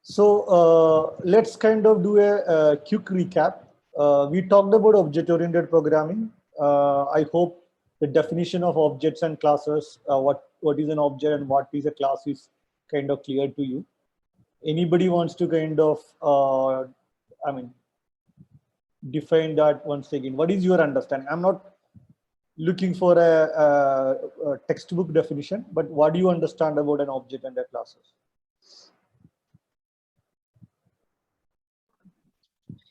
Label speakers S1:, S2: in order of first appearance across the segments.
S1: So let's kind of do a quick recap. We talked about object-oriented programming. I hope the definition of objects and classes, what is an object and what is a class, is kind of clear to you. Anybody wants to kind of, define that once again? What is your understanding? I'm not looking for a textbook definition, but what do you understand about an object and a classes?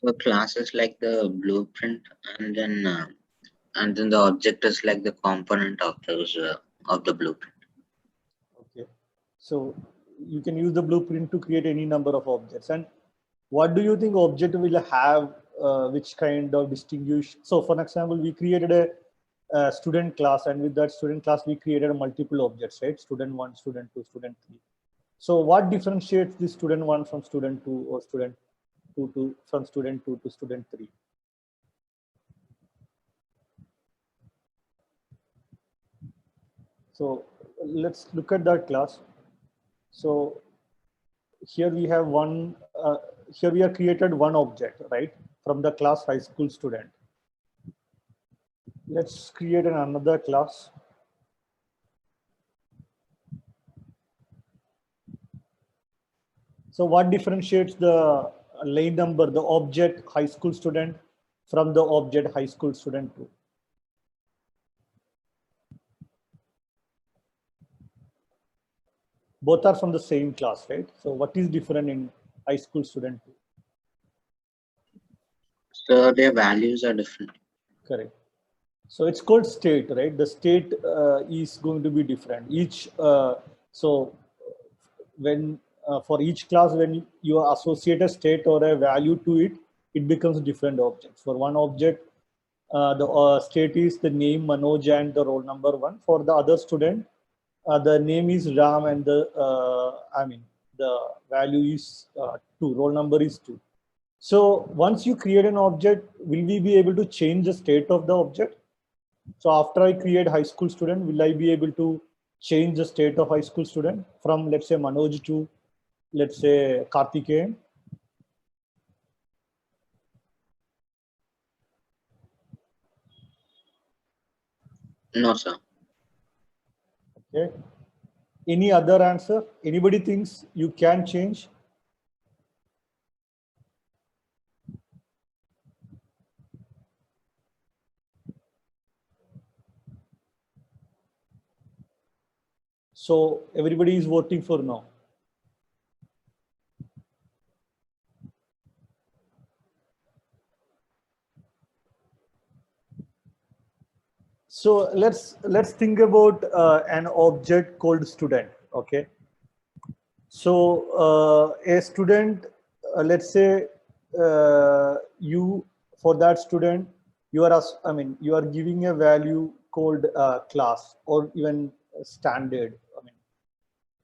S2: So class is like the blueprint, and then the object is like the component of those of the blueprint.
S1: Okay, so you can use the blueprint to create any number of objects. And what do you think object will have, which kind of distinguish? So for example, we created a student class, and with that student class, we created multiple objects, right? Student 1, student 2, student 3. So what differentiates the student 1 from student 2, or student 2 from student 2 to student 3? So let's look at that class. So here we have here we have created one object, right, from the class high school student. Let's create another class. So what differentiates the lane number, the object high school student, from the object high school student 2? Both are from the same class, right? So what is different in high school student 2?
S2: So their values are different.
S1: Correct. So it's called state, right? The state is going to be different. So when for each class, when you associate a state or a value to it, it becomes different objects. For one object, the state is the name Manoj and the roll number 1. For the other student, the name is Ram and the value is 2. Roll number is 2. So once you create an object, will we be able to change the state of the object? So after I create high school student, will I be able to change the state of high school student from, let's say, Manoj to, let's say, Karthikeyan?
S2: No, sir.
S1: Okay. Any other answer? Anybody thinks you can change? So everybody is voting for no. So let's think about an object called student. Okay. So a student, let's say you, for that student, you are giving a value called class, or even standard,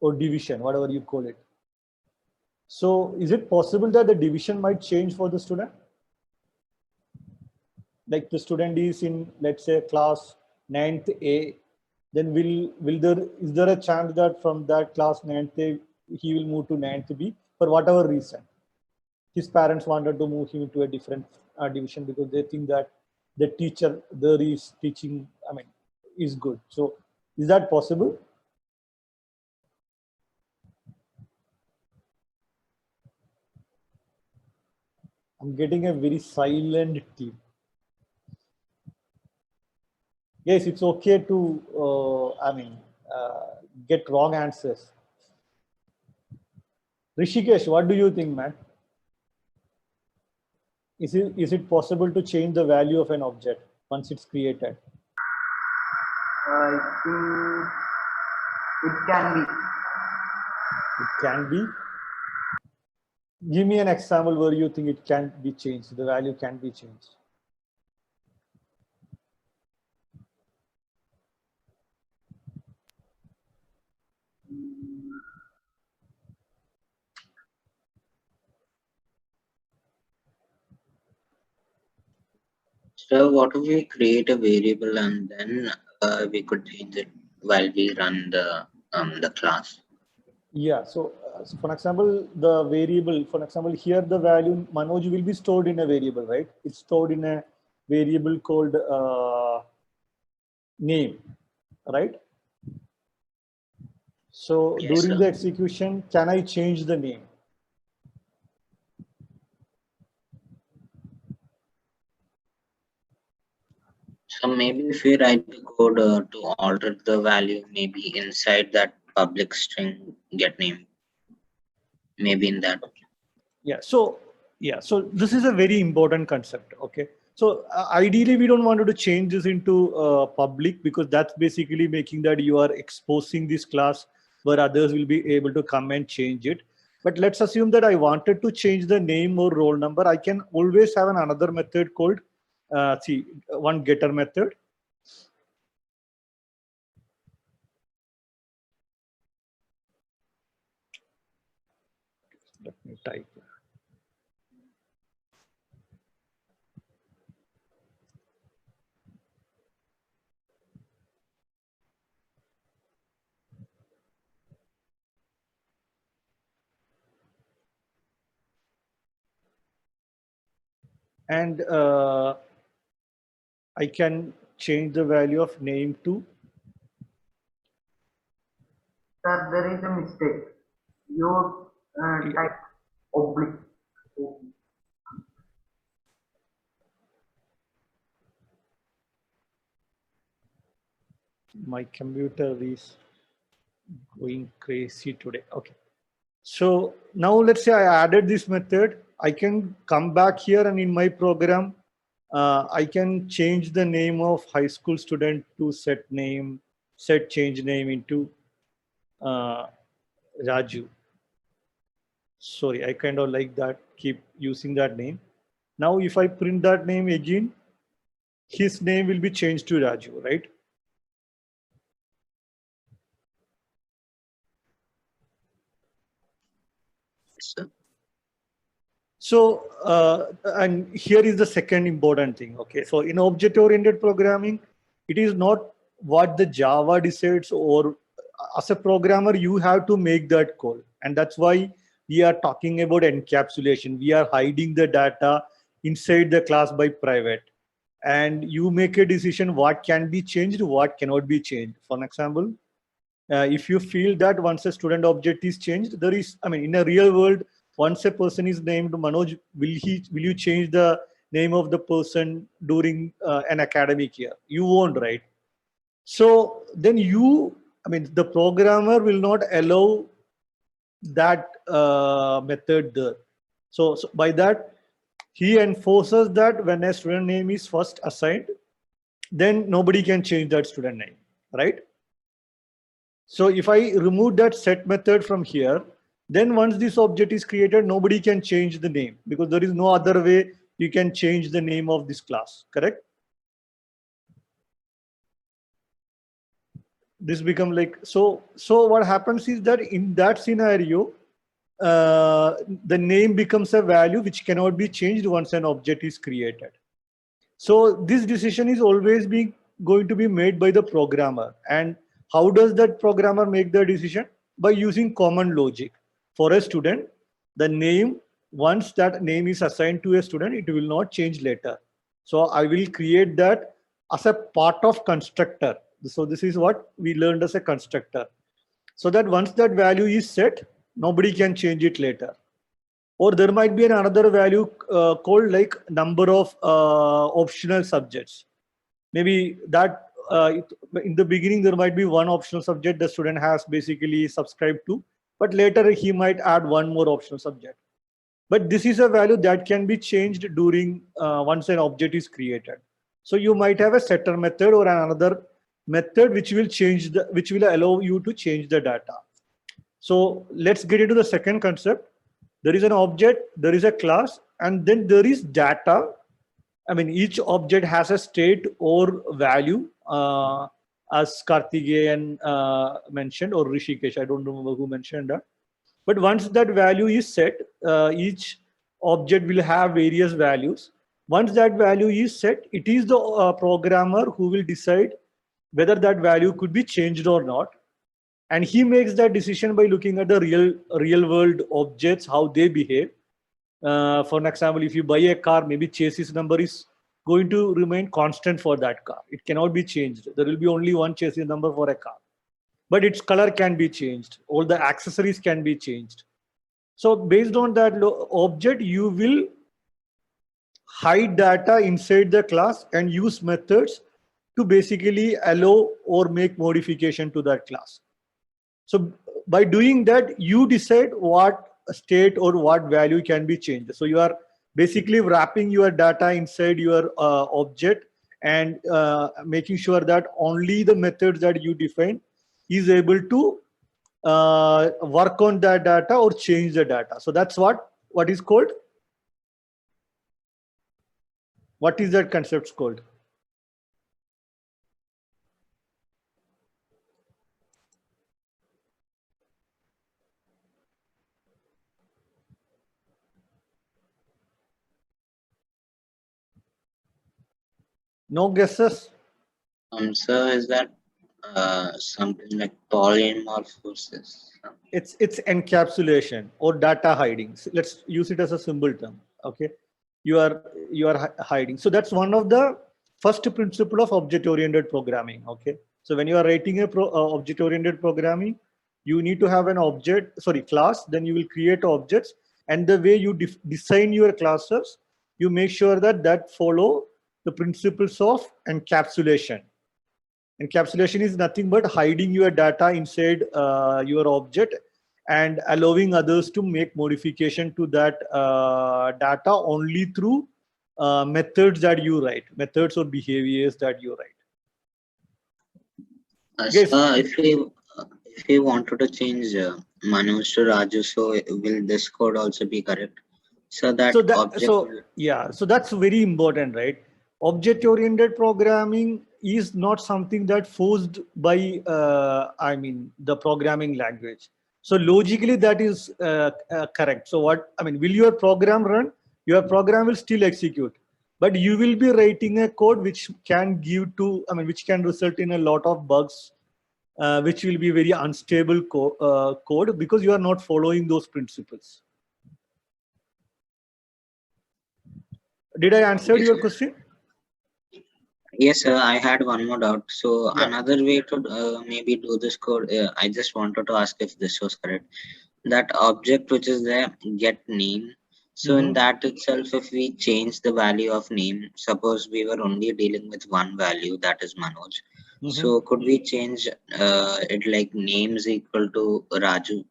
S1: or division, whatever you call it. So is it possible that the division might change for the student? Like the student is in, let's say, class 9th A, then is there a chance that from that class 9th A, he will move to 9th B for whatever reason? His parents wanted to move him to a different division because they think that the teacher there is teaching, is good. So is that possible? I'm getting a very silent team. Yes, it's okay to, get wrong answers. Rishikesh, what do you think, man? Is it possible to change the value of an object once it's created?
S3: I think it can be.
S1: It can be. Give me an example where you think it can be changed, the value can be changed.
S2: So what if we create a variable and then we could change it while we run the class?
S1: Yeah, so so for example, the variable, for example, here the value Manoj will be stored in a variable, right? It's stored in a variable called name, right? So
S2: Yes,
S1: during
S2: sir.
S1: the execution, can I change the name?
S2: So maybe if we write the code to alter the value, maybe inside that public string get name, maybe in that.
S1: Yeah. So this is a very important concept. Okay. So ideally, we don't want to change this into public, because that's basically making that you are exposing this class where others will be able to come and change it. But let's assume that I wanted to change the name or roll number. I can always have another method called one getter method. Let me type. And I can change the value of name to.
S3: Sir, there is a mistake. You type oblique.
S1: My computer is going crazy today. Okay. So now let's say I added this method. I can come back here, and in my program, I can change the name of high school student to set change name into Raju. Sorry, I kind of like that, keep using that name. Now, if I print that name again, his name will be changed to Raju, right?
S2: Yes, sir.
S1: So, and here is the second important thing. Okay, so in object-oriented programming, it is not what the Java decides, or as a programmer, you have to make that call. And that's why we are talking about encapsulation. We are hiding the data inside the class by private. And you make a decision what can be changed, what cannot be changed. For example, if you feel that once a student object is changed, there is, I mean, in a real world, once a person is named Manoj, will you change the name of the person during an academic year? You won't, right? So then I mean, the programmer will not allow that method there. So by that, he enforces that when a student name is first assigned, then nobody can change that student name, right? So if I remove that set method from here, then once this object is created, nobody can change the name, because there is no other way you can change the name of this class, correct? This become like, so what happens is that in that scenario, the name becomes a value which cannot be changed once an object is created. So this decision is always going to be made by the programmer. And how does that programmer make the decision? By using common logic. For a student, the name, once that name is assigned to a student, it will not change later. So I will create that as a part of constructor. So this is what we learned as a constructor. So that once that value is set, nobody can change it later. Or there might be another value called like number of optional subjects. Maybe that in the beginning there might be one optional subject the student has basically subscribed to, but later he might add one more optional subject. But this is a value that can be changed during once an object is created. So you might have a setter method or another method which will allow you to change the data. So let's get into the second concept. There is an object, there is a class, and then there is data. I mean, each object has a state or value, as Karthikeyan mentioned, or Rishikesh, I don't remember who mentioned that. But once that value is set, each object will have various values. Once that value is set, it is the programmer who will decide whether that value could be changed or not. And he makes that decision by looking at the real world objects, how they behave. For an example, if you buy a car, maybe chassis number is going to remain constant for that car. It cannot be changed. There will be only one chassis number for a car, but its color can be changed. All the accessories can be changed. So based on that object, you will hide data inside the class and use methods to basically allow or make modification to that class. So by doing that, you decide what state or what value can be changed. So you are basically wrapping your data inside your object and making sure that only the methods that you define is able to work on that data or change the data. So that's what is called. What is that concept called? No guesses?
S2: So is that something like polymorphosis?
S1: It's encapsulation or data hiding. So let's use it as a simple term. Okay, you are hiding. So that's one of the first principle of object-oriented programming. Okay, so when you are writing a object-oriented programming, you need to have an class. Then you will create objects, and the way you design your classes, you make sure that follow the principles of encapsulation. Encapsulation is nothing but hiding your data inside your object and allowing others to make modification to that data only through methods that you write, methods or behaviors that you write. Yes.
S2: If we wanted to change Manoj to Raju, so will this code also be correct? So that's
S1: very important, right? Object-oriented programming is not something that forced by the programming language. So logically that is correct. So will your program run? Your program will still execute, but you will be writing a code which can which can result in a lot of bugs, which will be very unstable code because you are not following those principles. Did I answer your question?
S2: Yes, sir. I had one more doubt. So another way to maybe do this code, I just wanted to ask if this was correct. That object which is there, get name. So in that itself, if we change the value of name, suppose we were only dealing with one value, that is Manoj. So could we change it like names equal to Raju?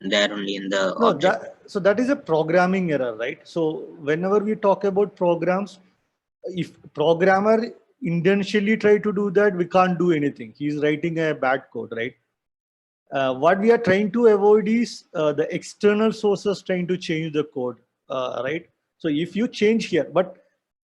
S2: There only in the object.
S1: So that is a programming error, right? So whenever we talk about programs, if programmer intentionally try to do that, we can't do anything. He's writing a bad code, right? What we are trying to avoid is the external sources trying to change the code, right? So if you change here, but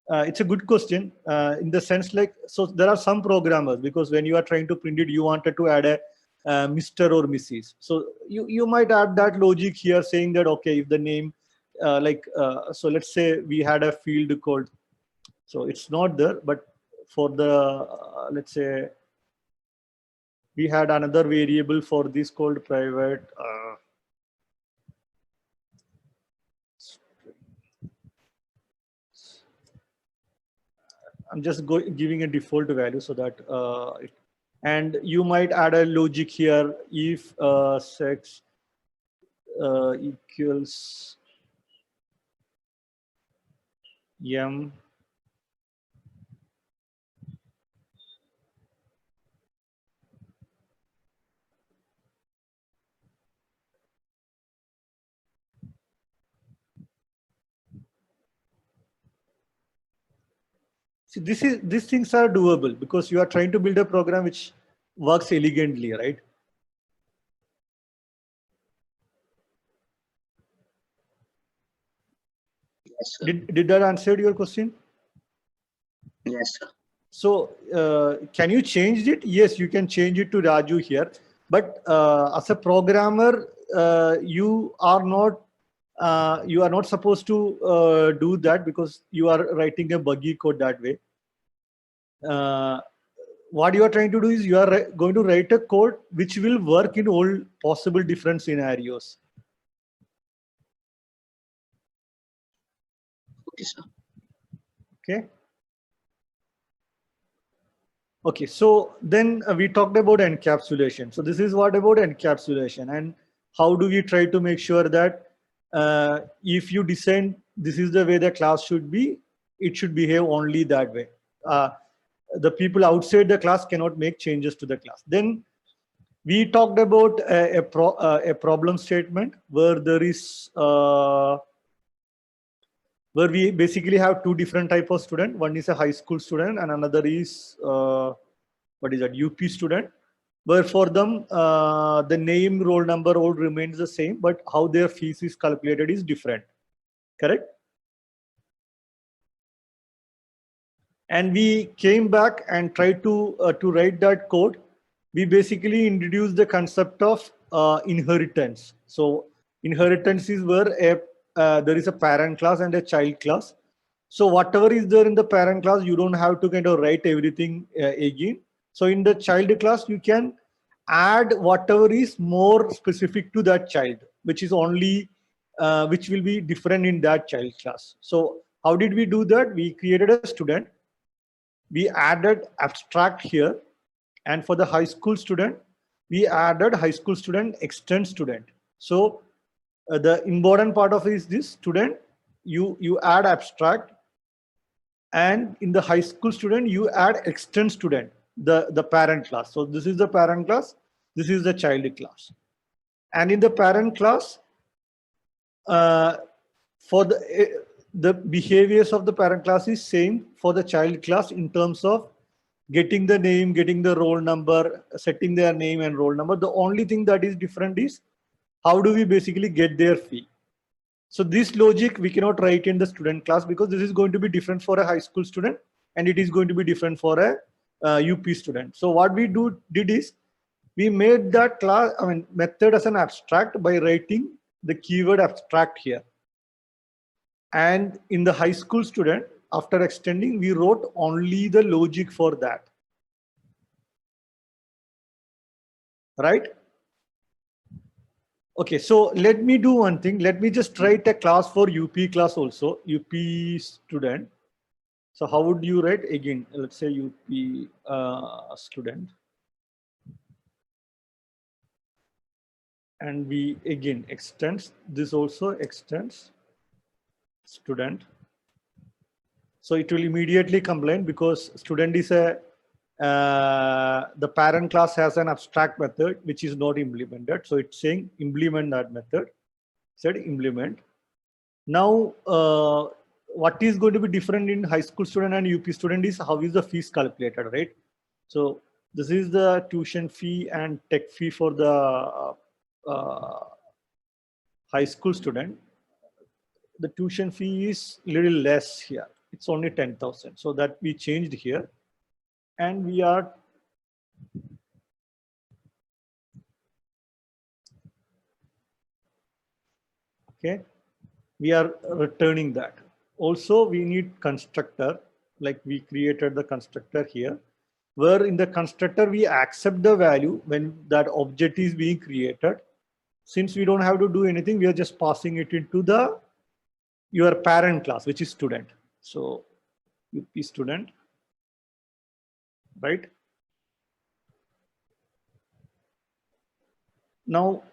S1: it's a good question in the sense so there are some programmers, because when you are trying to print it, you wanted to add a Mr. or Mrs. So you might add that logic here saying that, okay, if the name so let's say we had a field called, so it's not there, but for the let's say we had another variable for this called private I'm just giving a default value so that and you might add a logic here if sex equals m See, these things are doable because you are trying to build a program which works elegantly, right?
S2: Yes, sir.
S1: Did that answer your question?
S2: Yes, sir.
S1: So can you change it? Yes, you can change it to Raju here. But as a programmer, you are not supposed to do that because you are writing a buggy code that way. what you are trying to do is you are going to write a code which will work in all possible different scenarios.
S2: Okay, sir.
S1: Okay. Okay, so then we talked about encapsulation. So this is what about encapsulation, and how do we try to make sure that if you design this is the way the class should be, it should behave only that way. The people outside the class cannot make changes to the class. Then we talked about a problem statement where there is where we basically have two different type of student. One is a high school student and another is what is that, UP student, where for them the name, roll number all remains the same, but how their fees is calculated is different. Correct? And we came back and tried to write that code. We basically introduced the concept of inheritance. So inheritance is where there is a parent class and a child class. So whatever is there in the parent class, you don't have to kind of write everything again. So in the child class, you can add whatever is more specific to that child, which is only which will be different in that child class. So how did we do that? We created a student. We added abstract here, and for the high school student, we added high school student extend student. So the important part of it is this student, you add abstract, and in the high school student you add extend student, the parent class. So this is the parent class, this is the child class, and in the parent class for the behaviors of the parent class is same for the child class in terms of getting the name, getting the roll number, setting their name and roll number. The only thing that is different is how do we basically get their fee. So this logic we cannot write in the student class because this is going to be different for a high school student and it is going to be different for a UP student. So what we did is we made that class, method as an abstract by writing the keyword abstract here. And in the high school student, after extending, we wrote only the logic for that. Right? Okay, so let me do one thing. Let me just write a class for UP class also, UP student. So how would you write again? Let's say UP student. And we again extends, this also extends student. So it will immediately complain because student is the parent class has an abstract method which is not implemented. So it's saying implement that method. Said implement. Now what is going to be different in high school student and UP student is how is the fees calculated, right? So this is the tuition fee and tech fee for the high school student. The tuition fee is little less here. It's only 10,000. So that we changed here, and we are okay. We are returning that. Also, we need constructor. Like we created the constructor here, where in the constructor we accept the value when that object is being created. Since we don't have to do anything, we are just passing it into your parent class, which is student. So UP student, right? Now,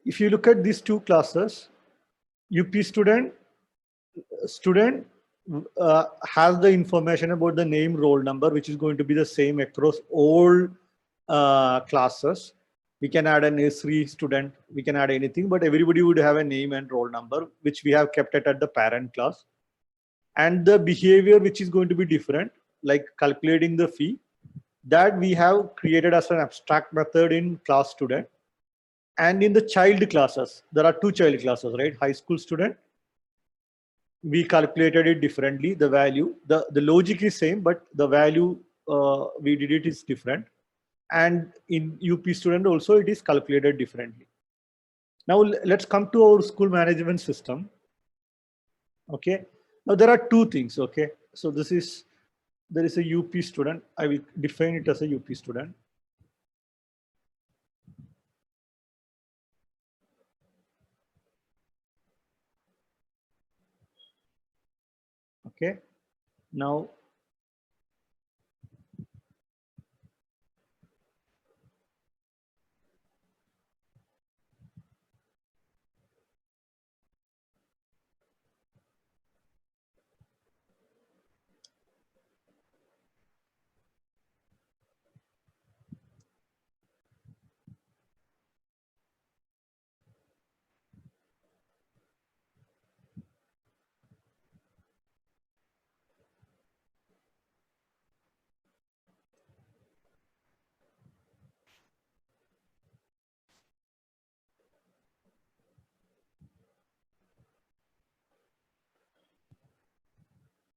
S1: if you look at these two classes, UP student has the information about the name, roll number, which is going to be the same across all classes. We can add a nursery student, we can add anything, but everybody would have a name and roll number, which we have kept it at the parent class. And the behavior which is going to be different, like calculating the fee, that we have created as an abstract method in class student. And in the child classes, there are two child classes, right? High school student, we calculated it differently. The value, the logic is same, but the value we did it is different. And in UP student also, it is calculated differently. Now let's come to our school management system. Okay. Now there are two things. Okay. So this is there is a UP student. I will define it as a UP student. Okay. Now,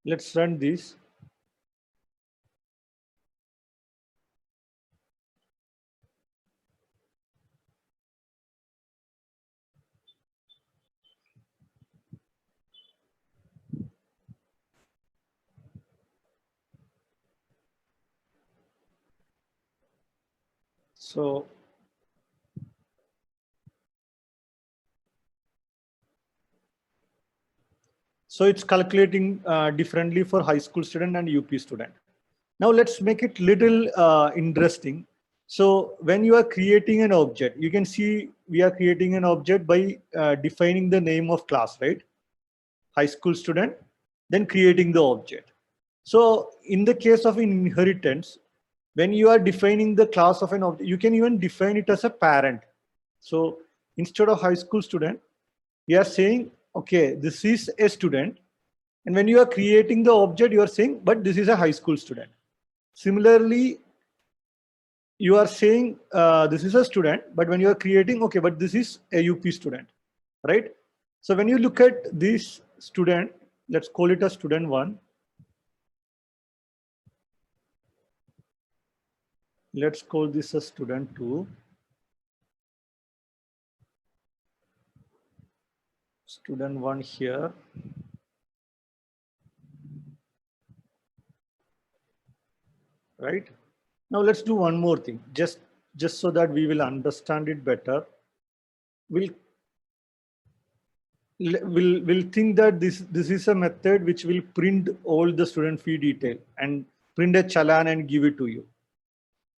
S1: let's run this. So it's calculating differently for high school student and UP student. Now let's make it little interesting. So when you are creating an object, you can see we are creating an object by defining the name of class, right? High school student, then creating the object. So in the case of inheritance, when you are defining the class of an object, you can even define it as a parent. So instead of high school student, you are saying, okay, this is a student. And when you are creating the object, you are saying, but this is a high school student. Similarly, you are saying this is a student, but when you are creating, okay, but this is a UP student, right? So when you look at this student, let's call it a student 1. Let's call this a student 2. Student 1 here. Right? Now let's do one more thing, just so that we will understand it better. We'll think that this is a method which will print all the student fee detail and print a challan and give it to you.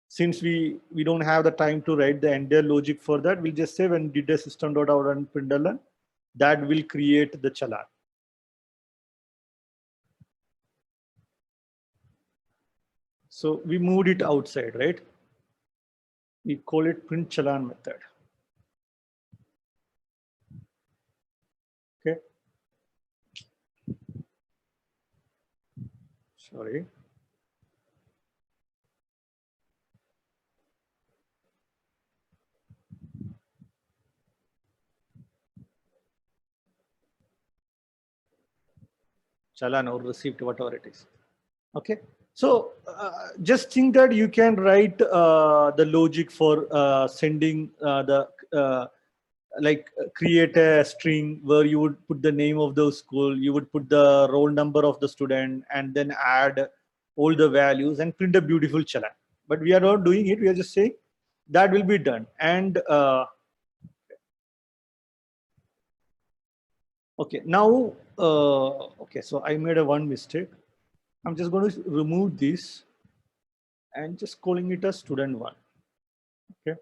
S1: Since we don't have the time to write the entire logic for that, we'll just say when did a system.out and println, that will create the challan. So we moved it outside, right? We call it print challan method. Okay. Sorry. Challan or receipt, whatever it is. Okay. So just think that you can write the logic for sending create a string where you would put the name of the school, you would put the roll number of the student, and then add all the values and print a beautiful challan. But we are not doing it. We are just saying that will be done. And okay, now, okay, so I made one mistake. I'm just going to remove this and just calling it a student 1. Okay.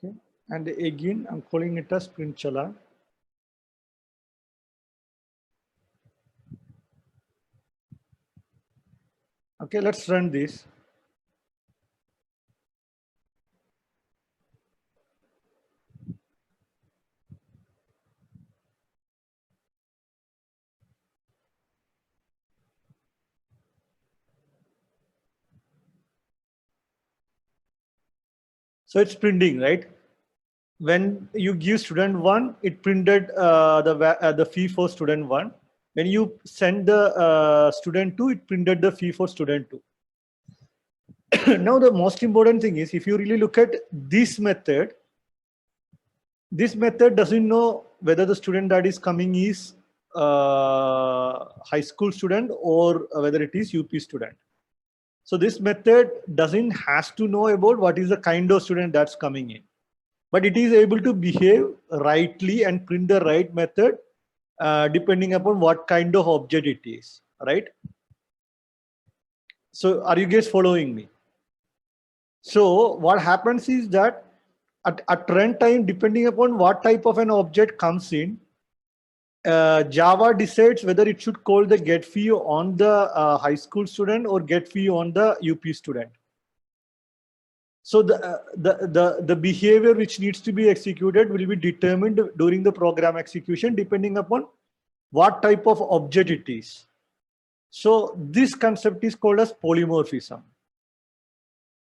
S1: Okay. And again, I'm calling it as print challan. Okay, let's run this. So it's printing, right? When you give student 1, it printed the fee for student 1. When you send the student 2, it printed the fee for student 2. Now the most important thing is, if you really look at this method, This method doesn't know whether the student that is coming is high school student or whether it is UP student. So this method doesn't has to know about what is the kind of student that's coming in, but it is able to behave rightly and print the right method depending upon what kind of object it is, right? So are you guys following me? So what happens is that at runtime, depending upon what type of an object comes in, Java decides whether it should call the get fee on the high school student or get fee on the UP student. So the behavior which needs to be executed will be determined during the program execution depending upon what type of object it is. So this concept is called as polymorphism.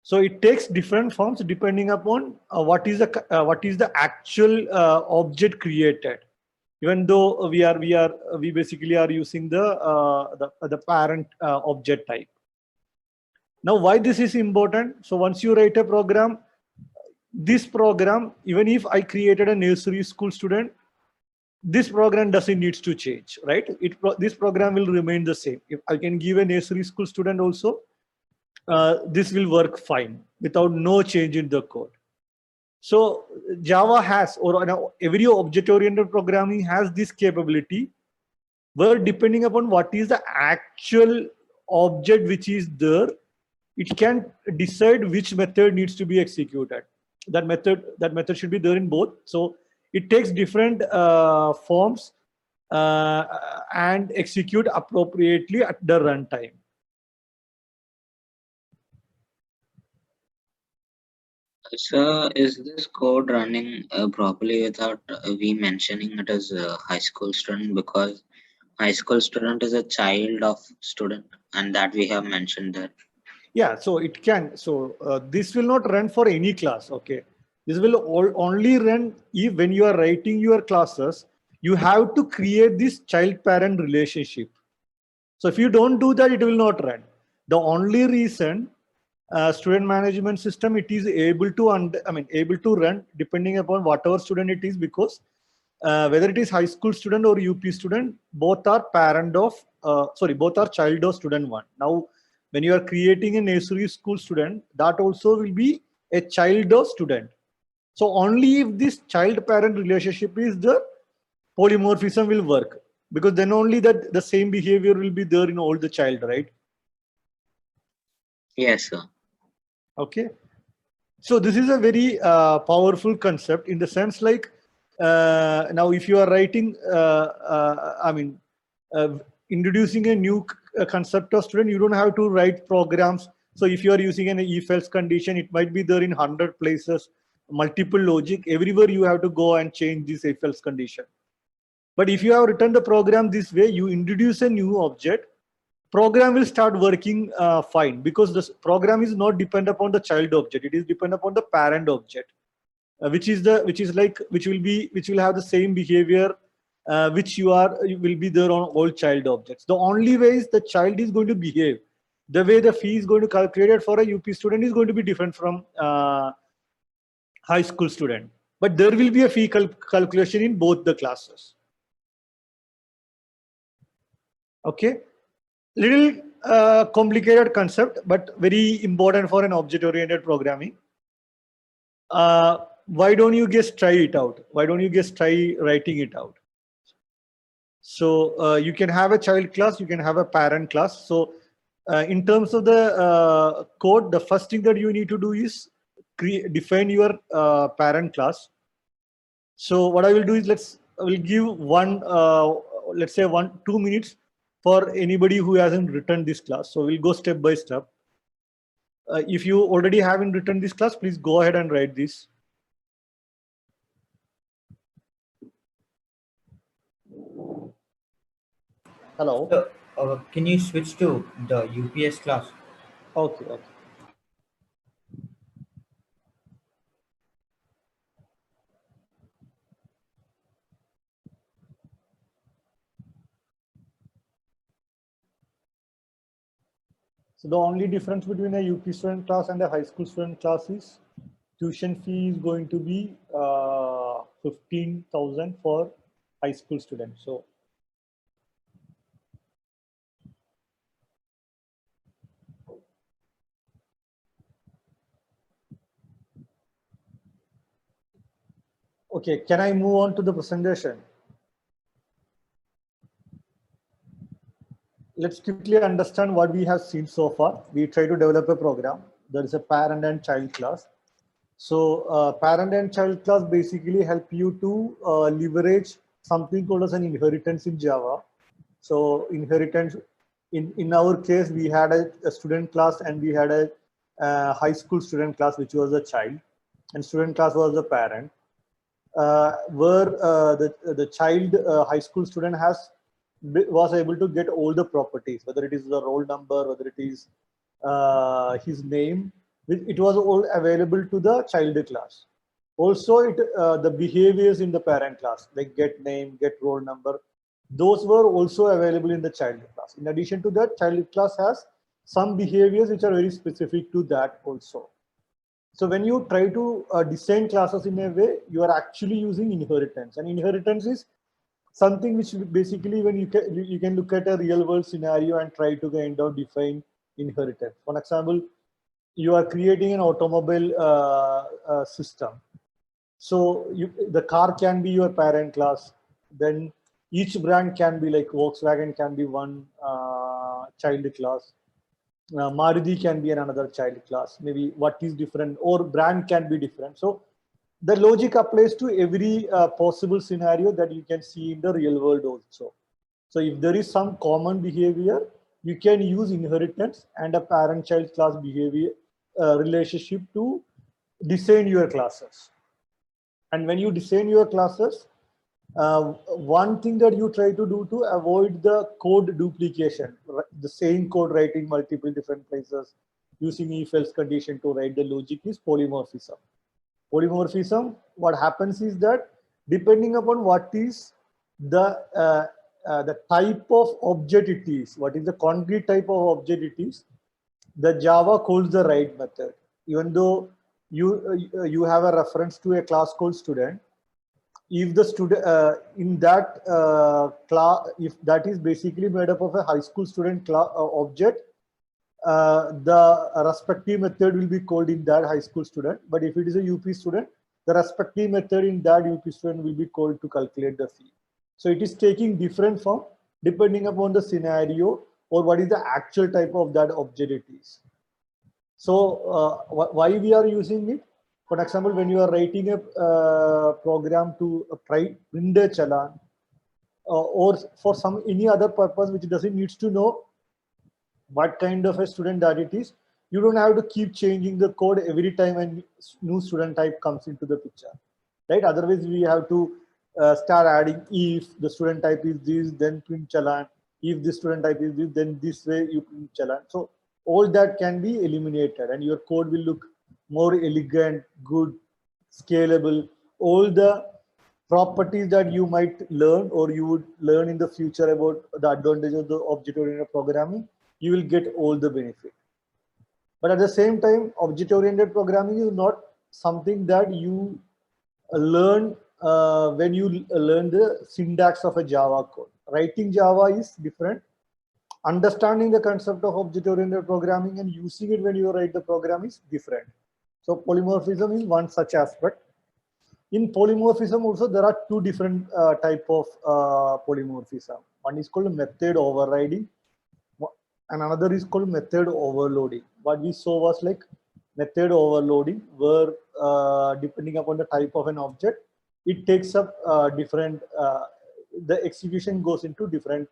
S1: So it takes different forms depending upon what is the actual object created. Even though we basically are using the parent object type. Now, why this is important? So once you write a program, this program, even if I created a nursery school student, this program doesn't need to change, right? This program will remain the same. If I can give a nursery school student also, this will work fine without no change in the code. So Java has, or every object-oriented programming has this capability, where depending upon what is the actual object which is there, it can decide which method needs to be executed. That method should be there in both. So it takes different forms and execute appropriately at the runtime.
S2: So is this code running properly without we mentioning it as a high school student, because high school student is a child of student, and that we have mentioned there.
S1: Yeah, so it can. So this will not run for any class. Okay, this will only run if when you are writing your classes, you have to create this child-parent relationship. So if you don't do that, it will not run. The only reason student management system it is able to able to run depending upon whatever student it is, because whether it is high school student or UP student, both are parent of both are child of student one. Now when you are creating a nursery school student, that also will be a child of student. So only if this child parent relationship is there, polymorphism will work, because then only that the same behavior will be there in all the child, right?
S2: Yes, sir.
S1: Okay. So this is a very powerful concept in the sense like now if you are writing, introducing a new concept of student, you don't have to write programs. So if you are using an if-else condition, it might be there in 100 places, multiple logic. Everywhere you have to go and change this if-else condition. But if you have written the program this way, you introduce a new object, program will start working fine, because this program is not depend upon the child object. It is depend upon the parent object, which will have the same behavior which will be there on all child objects. The only way is the child is going to behave. The way the fee is going to calculate for a UP student is going to be different from high school student. But there will be a fee calculation in both the classes. Okay. Little complicated concept, but very important for an object-oriented programming. Why don't you just try it out? Why don't you just try writing it out? So you can have a child class, you can have a parent class. So in terms of the code, the first thing that you need to do is define your parent class. So what I will do is I will give let's say 2 minutes for anybody who hasn't written this class. So we'll go step by step. If you already haven't written this class, please go ahead and write this. Hello.
S4: So, can you switch to the UPS class?
S1: Okay. Okay. So the only difference between a UP student class and a high school student class is tuition fee is going to be 15,000 for high school students. So okay, can I move on to the presentation? Let's quickly understand what we have seen so far. We try to develop a program. There is a parent and child class. So parent and child class basically help you to leverage something called as an inheritance in Java. So inheritance, in our case, we had a student class and we had a high school student class, which was a child, and student class was the parent. Where the child high school student was able to get all the properties, whether it is the roll number, whether it is his name, it was all available to the child class. Also, the behaviors in the parent class, like get name, get roll number, those were also available in the child class. In addition to that, child class has some behaviors which are very specific to that also. So when you try to design classes in a way, you are actually using inheritance, and inheritance is something which basically when you can look at a real world scenario and try to kind of define inheritance. For example, you are creating an automobile system. So the car can be your parent class. Then each brand can be like Volkswagen can be one child class. Maruti can be another child class. Maybe what is different or brand can be different. So the logic applies to every possible scenario that you can see in the real world also. So if there is some common behavior, you can use inheritance and a parent-child class behavior relationship to design your classes. And when you design your classes, one thing that you try to do to avoid the code duplication, the same code writing multiple different places, using if-else condition to write the logic, is polymorphism. Polymorphism, what happens is that depending upon what is the type of object it is, what is the concrete type of object it is, the Java calls the write method. Even though you have a reference to a class called student, if the student in that class, if that is basically made up of a high school student object, the respective method will be called in that high school student. But if it is a UP student, the respective method in that UP student will be called to calculate the fee. So it is taking different form depending upon the scenario or what is the actual type of that object it is. So why we are using it? For example, when you are writing a program to print a challan or for any other purpose which doesn't need to know what kind of a student that it is, you don't have to keep changing the code every time a new student type comes into the picture, right? Otherwise, we have to start adding if the student type is this, then print challan. If the student type is this, then this way you print challan. So all that can be eliminated and your code will look more elegant, good, scalable. All the properties that you might learn or you would learn in the future about the advantage of the object-oriented programming, you will get all the benefit. But at the same time, object-oriented programming is not something that you learn when you learn the syntax of a Java code. Writing Java is different. Understanding the concept of object-oriented programming and using it when you write the program is different. So polymorphism is one such aspect. In polymorphism also, there are two different type of polymorphism. One is called method overriding and another is called method overloading. What we saw was like method overloading, where depending upon the type of an object, it takes up different, the execution goes into different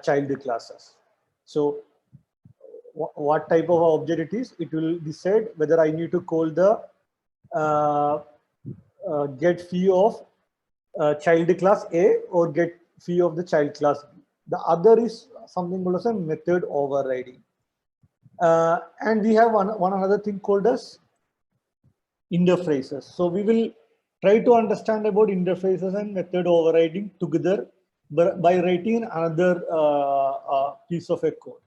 S1: child classes. So what type of object it is, it will decide whether I need to call the get fee of child class A or get fee of the child class B. The other is something called as a method overriding. And we have one another thing called as interfaces. So we will try to understand about interfaces and method overriding together by writing another piece of a code.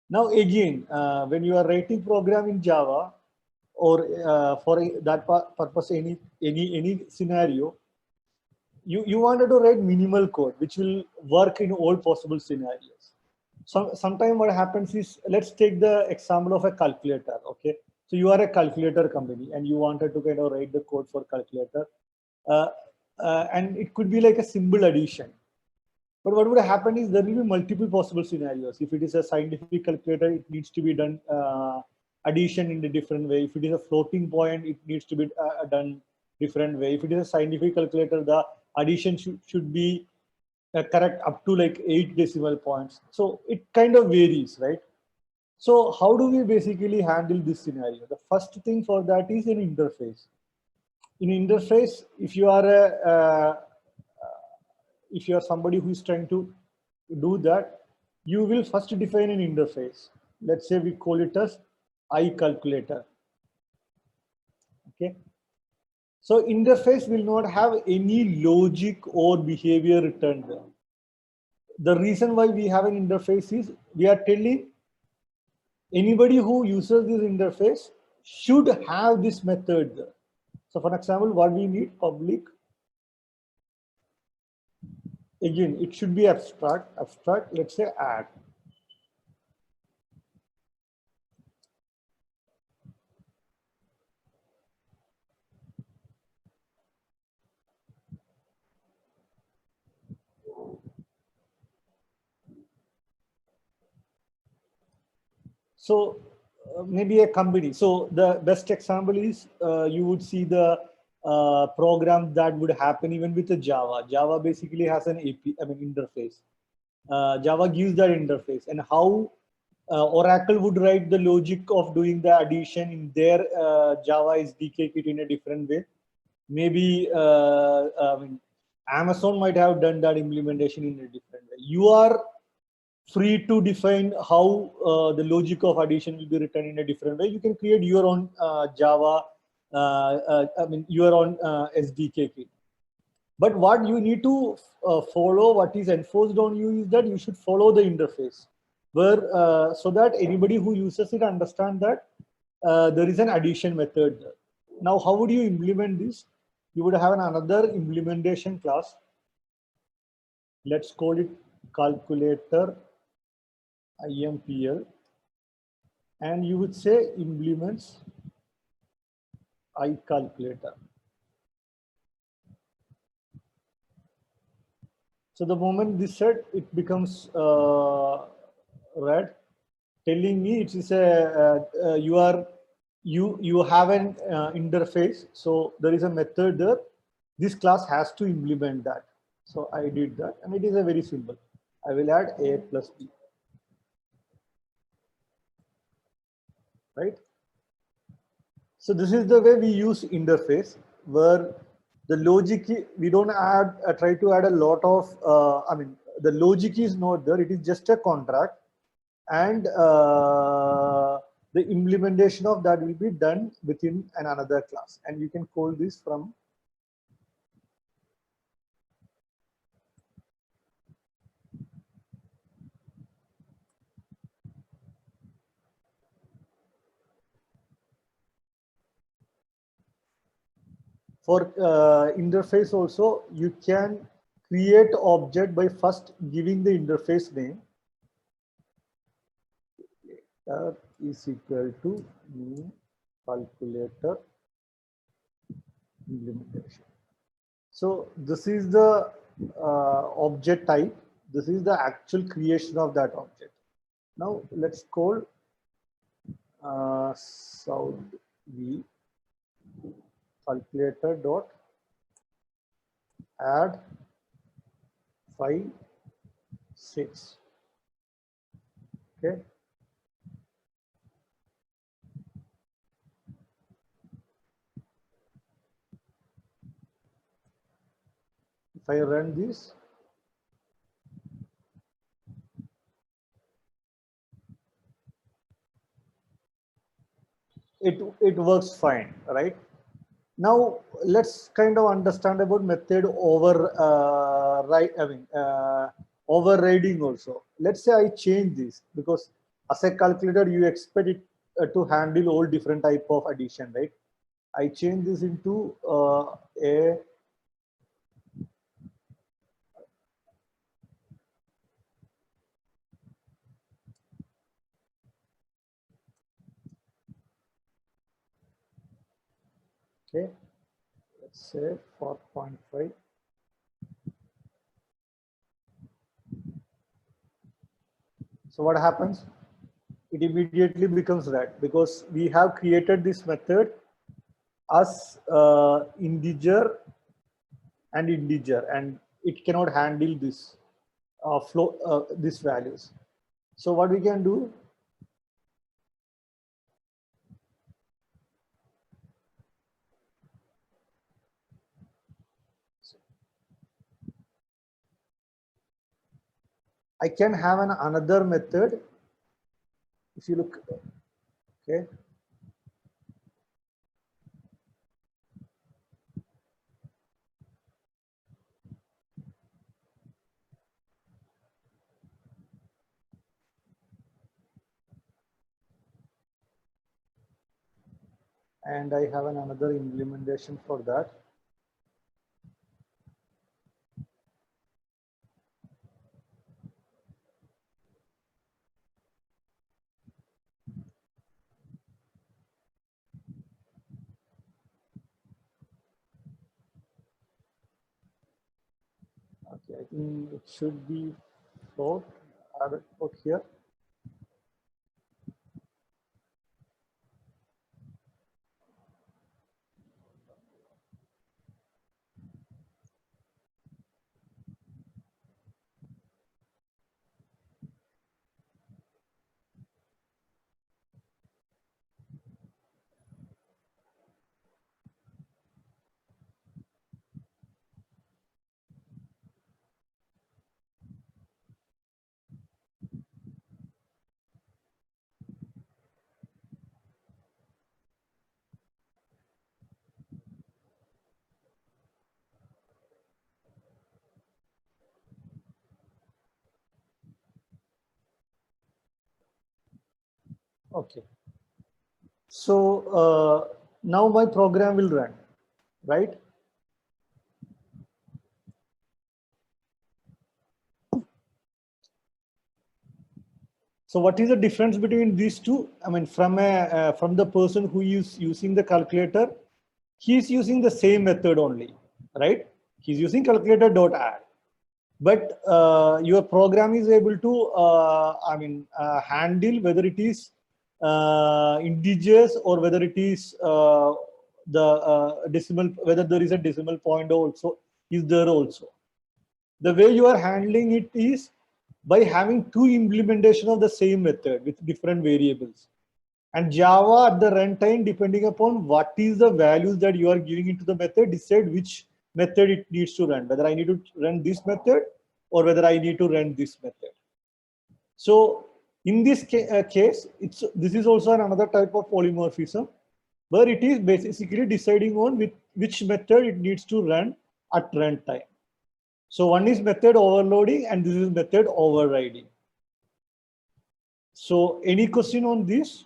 S1: Now again, when you are writing program in Java, or for that purpose, any scenario, you wanted to write minimal code which will work in all possible scenarios. So sometimes what happens is, let's take the example of a calculator. Okay, so you are a calculator company and you wanted to kind of write the code for calculator, uh, and it could be like a simple addition. But what would happen is there will be multiple possible scenarios. If it is a scientific calculator, it needs to be done addition in a different way. If it is a floating point, it needs to be done different way. If it is a scientific calculator, the addition should be correct up to like 8 decimal points. So it kind of varies, right? So how do we basically handle this scenario? The first thing for that is an interface. In interface, if you are somebody who is trying to do that, you will first define an interface. Let's say we call it as iCalculator. Okay. So interface will not have any logic or behavior returned there. The reason why we have an interface is we are telling anybody who uses this interface should have this method there. So for example, what we need, public. Again, it should be abstract, let's say add. So maybe a company. So the best example is you would see the program that would happen even with the Java. Java basically has an interface. Java gives that interface, and how Oracle would write the logic of doing the addition in their Java SDK kit in a different way. Maybe Amazon might have done that implementation in a different way. You are free to define how the logic of addition will be written in a different way. You can create your own Java, your own SDK kit. But what you need to follow, what is enforced on you, is that you should follow the interface, where so that anybody who uses it understand that there is an addition method there. Now, how would you implement this? You would have another implementation class. Let's call it calculator IMPL, and you would say implements iCalculator. So the moment this set, it becomes red, telling me it is a you have an interface. So there is a method there. This class has to implement that. So I did that, and it is a very simple. I will add A plus B. Right? So this is the way we use interface, where the logic, we don't add, try to add a lot of, the logic is not there, it is just a contract, and the implementation of that will be done within another class, and you can call this from for interface also. You can create object by first giving the interface name is equal to new calculator implementation. So this is the object type. This is the actual creation of that object. Now let's call South V calculator dot add 5 6. Okay. If I run this, it works fine, right? Now let's kind of understand about method overriding also. Let's say I change this, because as a calculator you expect it to handle all different type of addition, right? I change this into a okay, let's say 4.5. So what happens? It immediately becomes red because we have created this method as integer and it cannot handle this flow these values. So what we can do, I can have another method. If you look, okay, and I have another implementation for that. Okay, I think it should be float. I will put here. Okay. So now my program will run, right? So what is the difference between these two? I mean, from the person who is using the calculator, he is using the same method only, right? He's using calculator.add, but your program is able to, handle whether it is integers or whether it is the decimal, whether there is a decimal point also is there also. The way you are handling it is by having two implementation of the same method with different variables. And Java at the runtime, depending upon what is the values that you are giving into the method, decide which method it needs to run, whether I need to run this method or whether I need to run this method. So in this case, this is also another type of polymorphism, where it is basically deciding on which method it needs to run at runtime. So one is method overloading and this is method overriding. So any question on this?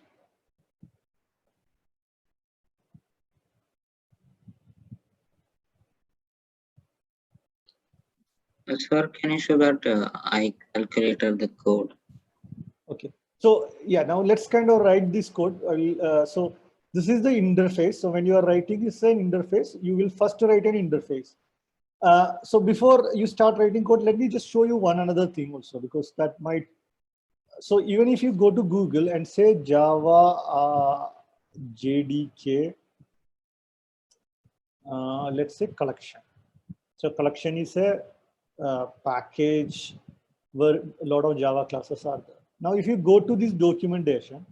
S2: Sir, can you show that I calculated the code?
S1: Okay. So yeah, now let's kind of write this code. So this is the interface. So when you are writing this an interface, you will first write an interface. So before you start writing code, let me just show you one another thing also, because that might. So even if you go to Google and say Java JDK, let's say collection. So collection is a package where a lot of Java classes are there. Now, if you go to this documentation,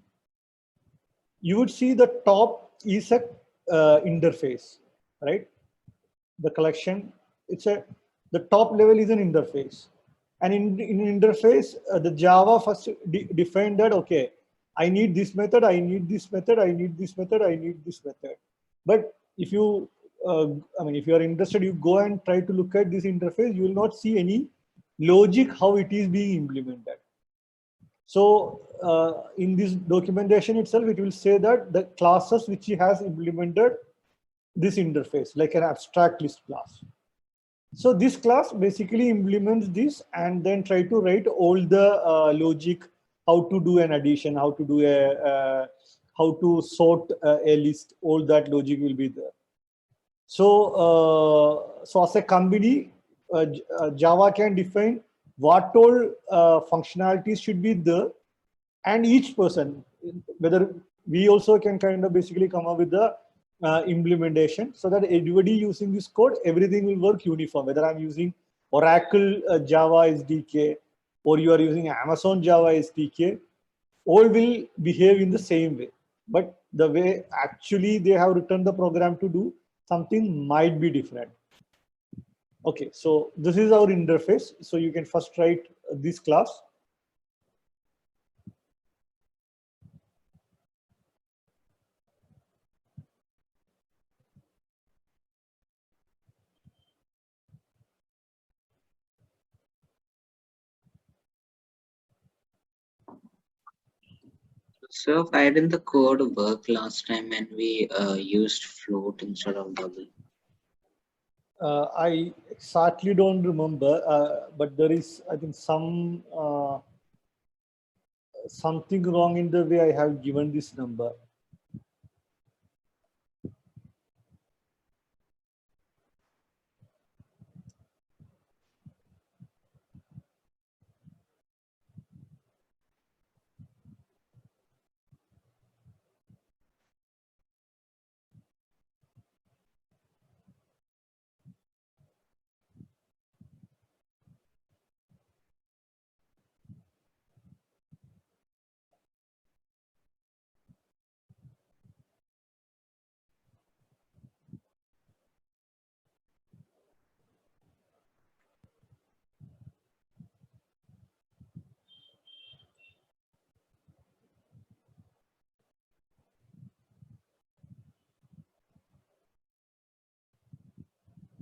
S1: you would see the top is a interface, right? The collection, the top level is an interface. And in interface, the Java first defined that, okay, I need this method, I need this method, I need this method, I need this method. But if you, if you are interested, you go and try to look at this interface, you will not see any logic how it is being implemented. So in this documentation itself, it will say that the classes which he has implemented this interface, like an abstract list class. So this class basically implements this and then try to write all the logic, how to do an addition, how to do how to sort a list, all that logic will be there. So as a company, Java can define what all functionalities should be there, and each person, whether we also can kind of basically come up with the implementation so that everybody using this code, everything will work uniform. Whether I'm using Oracle Java SDK or you are using Amazon Java SDK, all will behave in the same way. But the way actually they have written the program to do something might be different. Okay, so this is our interface. So you can first write this class.
S2: So why didn't the code work last time when we used float instead of double?
S1: I exactly don't remember, but there is, I think, something wrong in the way I have given this number.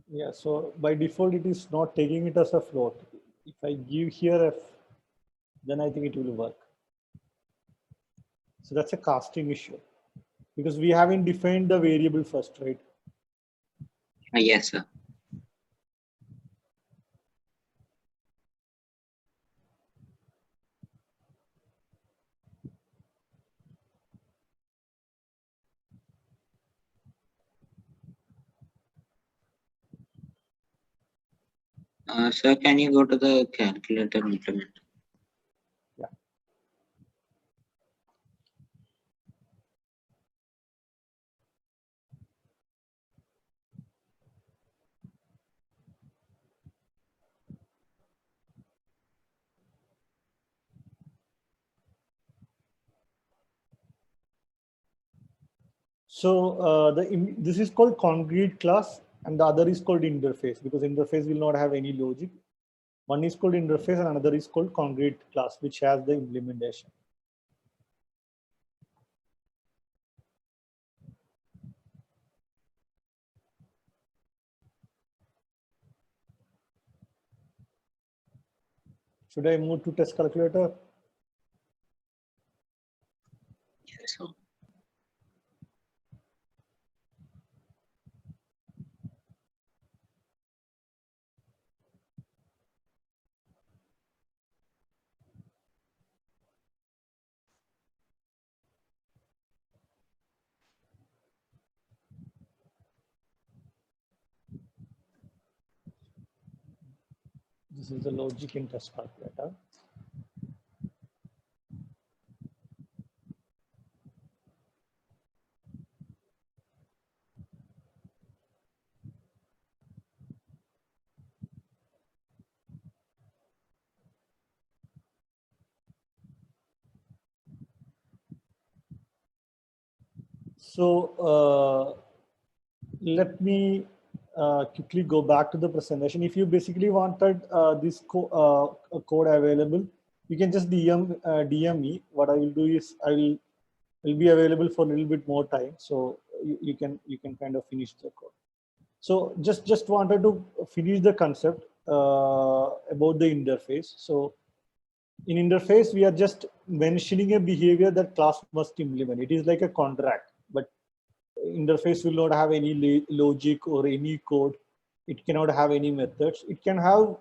S1: Yeah, so by default, it is not taking it as a float. If I give here F, then I think it will work. So that's a casting issue because we haven't defined the variable first, right?
S2: Yes, sir. Sir, can you go to the calculator implement?
S1: Yeah. So this is called concrete class and the other is called interface because interface will not have any logic. One is called interface and another is called concrete class, which has the implementation. Should I move to test calculator?
S2: Yes, sir.
S1: This is the logic in test calculator. So let me quickly go back to the presentation. If you basically wanted this code available, you can just DM me. What I will do is will be available for a little bit more time, so you can kind of finish the code. So just wanted to finish the concept about the interface. So In interface, we are just mentioning a behavior that class must implement. It is like a contract, but interface will not have any logic or any code. It cannot have any methods. It can have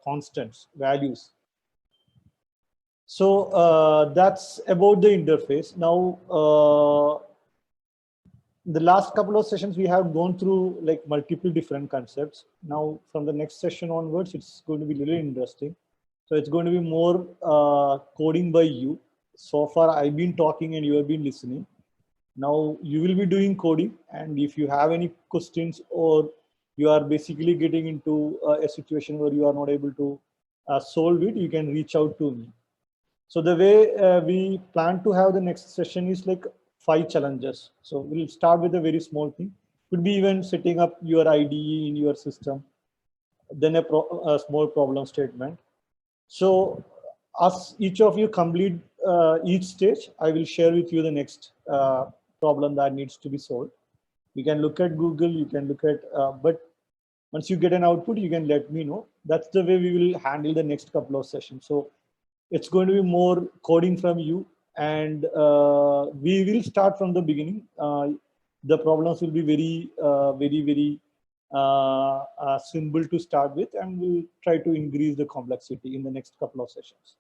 S1: constants, values. So that's about the interface. Now, the last couple of sessions we have gone through like multiple different concepts. Now from the next session onwards, it's going to be really interesting. So it's going to be more coding by you. So far I've been talking and you have been listening. Now you will be doing coding, and if you have any questions or you are basically getting into a situation where you are not able to solve it, you can reach out to me. So the way we plan to have the next session is like 5 challenges. So we'll start with a very small thing. Could be even setting up your IDE in your system, then a small problem statement. So as each of you complete each stage, I will share with you the next problem that needs to be solved. You can look at Google, you can look at, but once you get an output, you can let me know. That's the way we will handle the next couple of sessions. So it's going to be more coding from you, and we will start from the beginning. The problems will be very simple to start with, and we'll try to increase the complexity in the next couple of sessions.